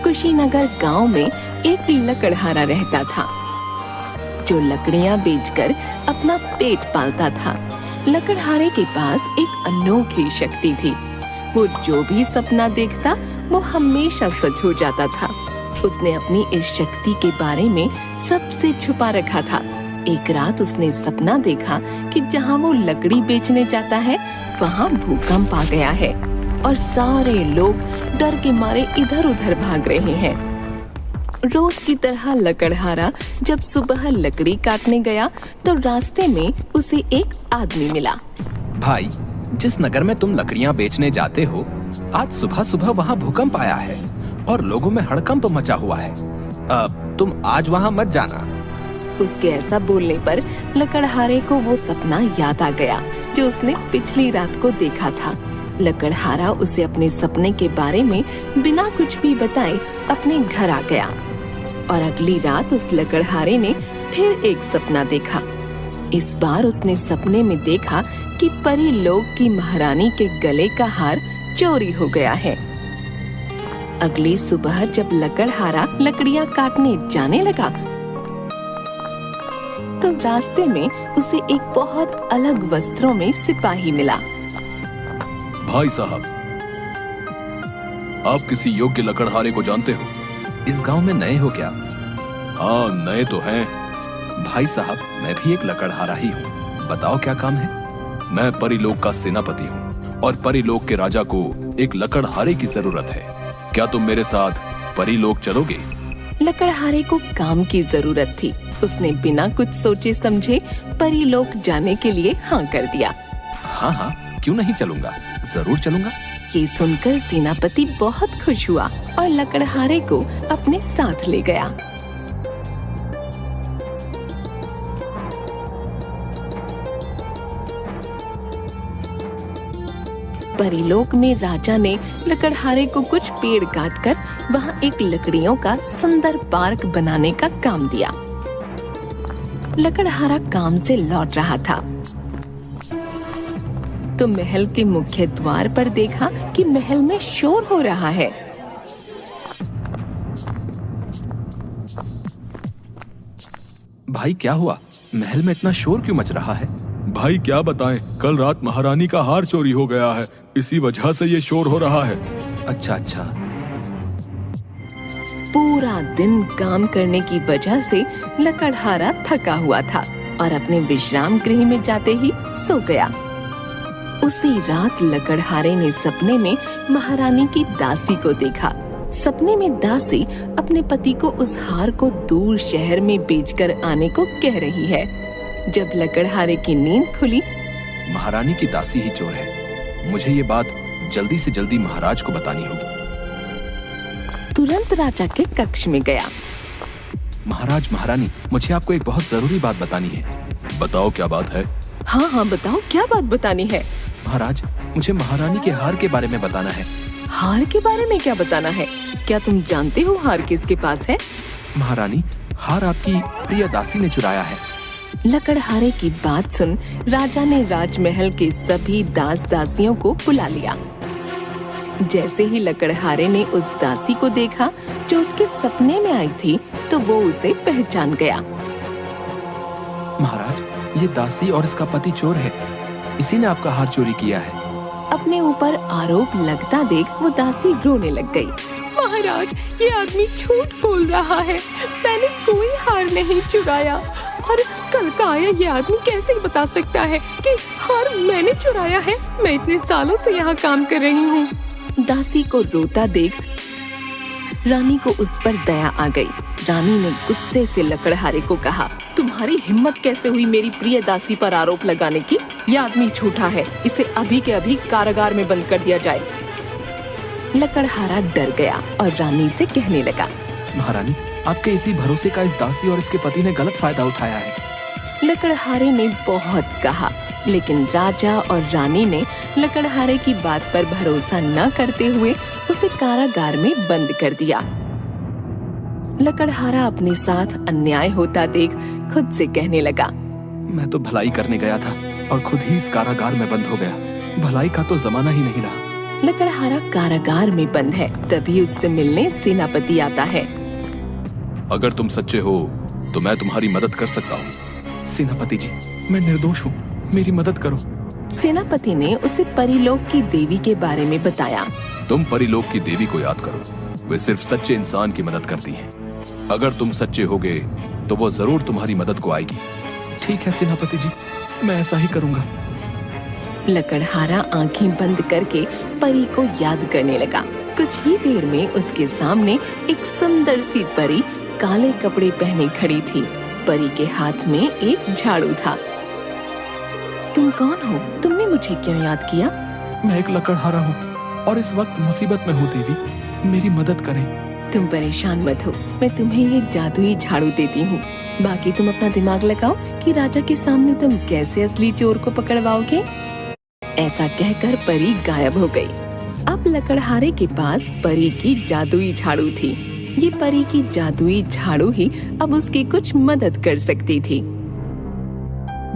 कुशीनगर गांव में एक लकड़हारा रहता था जो लकड़ियां बेचकर अपना पेट पालता था। लकड़हारे के पास एक अनोखी शक्ति थी। वो जो भी सपना देखता वो हमेशा सच हो जाता था। उसने अपनी इस शक्ति के बारे में सबसे छुपा रखा था। एक रात उसने सपना देखा कि जहाँ वो लकड़ी बेचने जाता है वहाँ भूकंप आ गया है और सारे लोग डर के मारे इधर उधर भाग रहे हैं। रोज की तरह लकड़हारा जब सुबह लकड़ी काटने गया तो रास्ते में उसे एक आदमी मिला। भाई, जिस नगर में तुम लकड़ियां बेचने जाते हो, आज सुबह सुबह वहाँ भूकंप आया है और लोगों में हड़कंप मचा हुआ है। तुम आज वहाँ मत जाना। उसके ऐसा बोलने पर लकड़हारे को वो सपना याद आ गया जो उसने पिछली रात को देखा था। लकड़हारा उसे अपने सपने के बारे में बिना कुछ भी बताए अपने घर आ गया और अगली रात उस लकड़हारे ने फिर एक सपना देखा। इस बार उसने सपने में देखा कि परी लोक की महारानी के गले का हार चोरी हो गया है। अगली सुबह जब लकड़हारा लकड़ियां काटने जाने लगा तो रास्ते में उसे एक बहुत अलग वस्त्रों में सिपाही मिला। भाई साहब, आप किसी योग्य लकड़हारे को जानते हो? इस गांव में नए हो क्या? हाँ, नए तो हैं। भाई साहब, मैं भी एक लकड़हारा ही हूँ। बताओ क्या काम है? मैं परीलोक का सेनापति हूँ और परीलोक के राजा को एक लकड़हारे की जरूरत है। क्या तुम मेरे साथ परीलोक चलोगे? लकड़हारे को काम की जरूरत थी। उसने बिना कुछ सोचे समझे परीलोक जाने के लिए हाँ कर दिया। हाँ हाँ, क्यों नहीं चलूंगा, जरूर चलूंगा। ये सुनकर सेनापति बहुत खुश हुआ और लकड़हारे को अपने साथ ले गया। परीलोक में राजा ने लकड़हारे को कुछ पेड़ काटकर वहाँ एक लकड़ियों का सुंदर पार्क बनाने का काम दिया। लकड़हारा काम से लौट रहा था तो महल के मुख्य द्वार पर देखा कि महल में शोर हो रहा है। भाई, क्या हुआ? महल में इतना शोर क्यों मच रहा है? भाई क्या बताएं, कल रात महारानी का हार चोरी हो गया है, इसी वजह से ये शोर हो रहा है। अच्छा अच्छा। पूरा दिन काम करने की वजह से लकड़हारा थका हुआ था और अपने विश्राम गृह में जाते ही सो गया। उसी रात लकड़हारे ने सपने में महारानी की दासी को देखा। सपने में दासी अपने पति को उस हार को दूर शहर में बेचकर आने को कह रही है। जब लकड़हारे की नींद खुली, महारानी की दासी ही चोर है। मुझे ये बात जल्दी से जल्दी महाराज को बतानी होगी। तुरंत राजा के कक्ष में गया। महाराज, महारानी, मुझे आपको एक बहुत जरूरी बात बतानी है। बताओ क्या बात है? हाँ हाँ बताओ, क्या बात बतानी है? महाराज, मुझे महारानी के हार के बारे में बताना है। हार के बारे में क्या बताना है? क्या तुम जानते हो हार किसके पास है? महारानी, हार आपकी प्रिय दासी ने चुराया है। लकड़हारे की बात सुन राजा ने राजमहल के सभी दास दासियों को बुला लिया। जैसे ही लकड़हारे ने उस दासी को देखा जो उसके सपने में आई थी तो वो उसे पहचान गया। महाराज, ये दासी और इसका पति चोर है। इसी ने आपका हार चोरी किया है। अपने ऊपर आरोप लगता देख वो दासी रोने लग गई। महाराज, ये आदमी झूठ बोल रहा है। मैंने कोई हार नहीं चुराया और कल का आया ये आदमी कैसे बता सकता है कि हार मैंने चुराया है? मैं इतने सालों से यहाँ काम कर रही हूँ। दासी को रोता देख रानी को उस पर दया आ गई। रानी ने गुस्से से लकड़हारे को कहा, तुम्हारी हिम्मत कैसे हुई मेरी प्रिय दासी पर आरोप लगाने की? यह आदमी झूठा है, इसे अभी के अभी कारागार में बंद कर दिया जाए। लकड़हारा डर गया और रानी से कहने लगा, महारानी, आपके इसी भरोसे का इस दासी और इसके पति ने गलत फायदा उठाया है। लकड़हारे ने बहुत कहा लेकिन राजा और रानी ने लकड़हारे की बात पर भरोसा न करते हुए उसे कारागार में बंद कर दिया। लकड़हारा अपने साथ अन्याय होता देख खुद से कहने लगा, मैं तो भलाई करने गया था और खुद ही इस कारागार में बंद हो गया। भलाई का तो जमाना ही नहीं रहा। लकड़हारा कारागार में बंद है। तभी उससे मिलने सेनापति आता है। अगर तुम सच्चे हो तो मैं तुम्हारी मदद कर सकता हूँ। सेनापति जी, मैं निर्दोष हूँ, मेरी मदद करो। सेनापति ने उसे परीलोक की देवी के बारे में बताया। तुम परीलोक की देवी को याद करो, वे सिर्फ सच्चे इंसान की मदद करती हैं। अगर तुम सच्चे होगे तो वो जरूर तुम्हारी मदद को आएगी। ठीक है सेनापति जी, मैं ऐसा ही करूँगा। लकड़हारा आंखें बंद करके परी को याद करने लगा। कुछ ही देर में उसके सामने एक सुंदर सी परी काले कपड़े पहने खड़ी थी। परी के हाथ में एक झाड़ू था। तुम कौन हो? तुमने मुझे क्यों याद किया? मैं एक लकड़हारा हूँ और इस वक्त मुसीबत में हूँ देवी, मेरी मदद करें। तुम परेशान मत हो, मैं तुम्हें ये जादुई झाड़ू देती हूँ। बाकी तुम अपना दिमाग लगाओ कि राजा के सामने तुम कैसे असली चोर को पकड़वाओगे। ऐसा कहकर परी गायब हो गई। अब लकड़हारे के पास परी की जादुई झाड़ू थी। ये परी की जादुई झाड़ू ही अब उसकी कुछ मदद कर सकती थी।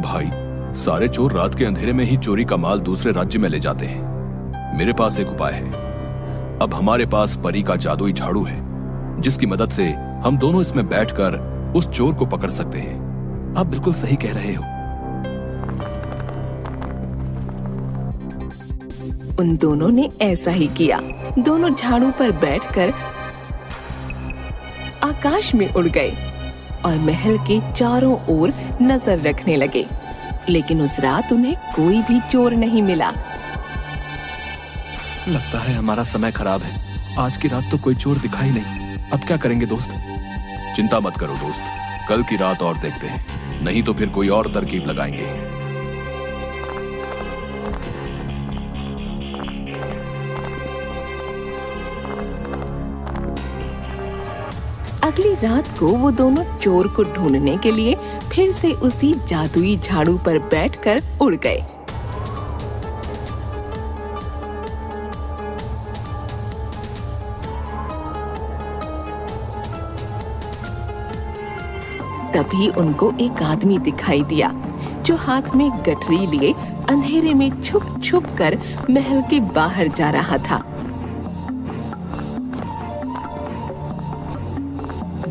भाई, सारे चोर रात के अंधेरे में ही चोरी का माल दूसरे राज्य में ले जाते हैं। मेरे पास एक उपाय है। अब हमारे पास परी का जादुई झाड़ू है, जिसकी मदद से हम दोनों इसमें बैठकर उस चोर को पकड़ सकते हैं। आप बिल्कुल सही कह रहे हो। उन दोनों ने ऐसा ही किया। दोनों झाड़ू पर बैठकर आकाश में उड़ गए और महल के चारों ओर नजर रखने लगे। लेकिन उस रात उन्हें कोई भी चोर नहीं मिला। लगता है हमारा समय खराब है। आज की रात तो कोई चोर दिखाई नहीं। अब क्या करेंगे दोस्त? चिंता मत करो दोस्त, कल की रात और देखते हैं, नहीं तो फिर कोई और तरकीब लगाएंगे। अगली रात को वो दोनों चोर को ढूंढने के लिए फिर से उसी जादुई झाड़ू पर बैठकर उड़ गए। तभी उनको एक आदमी दिखाई दिया, जो हाथ में गठरी लिए अंधेरे में छुप छुप कर महल के बाहर जा रहा था।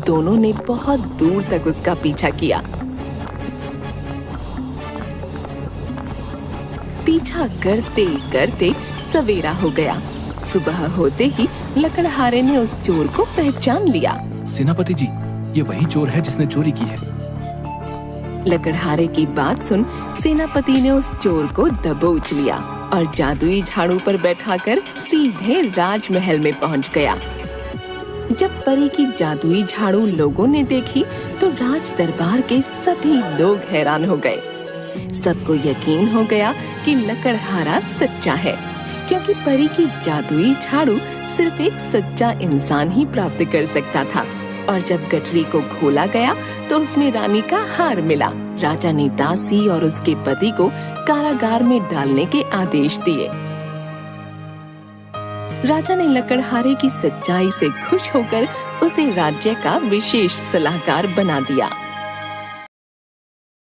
दोनों ने बहुत दूर तक उसका पीछा किया। पीछा करते करते सवेरा हो गया। सुबह होते ही लकड़हारे ने उस चोर को पहचान लिया। सेनापति जी, ये वही चोर है जिसने चोरी की है। लकड़हारे की बात सुन सेनापति ने उस चोर को दबोच लिया और जादुई झाड़ू पर बैठाकर सीधे राजमहल में पहुंच गया। जब परी की जादुई झाड़ू लोगों ने देखी तो राज दरबार के सभी लोग हैरान हो गए। सबको यकीन हो गया कि लकड़हारा सच्चा है, क्योंकि परी की जादुई झाड़ू सिर्फ एक सच्चा इंसान ही प्राप्त कर सकता था। और जब गठरी को खोला गया तो उसमें रानी का हार मिला। राजा ने दासी और उसके पति को कारागार में डालने के आदेश दिए। राजा ने लकड़हारे की सच्चाई से खुश होकर उसे राज्य का विशेष सलाहकार बना दिया।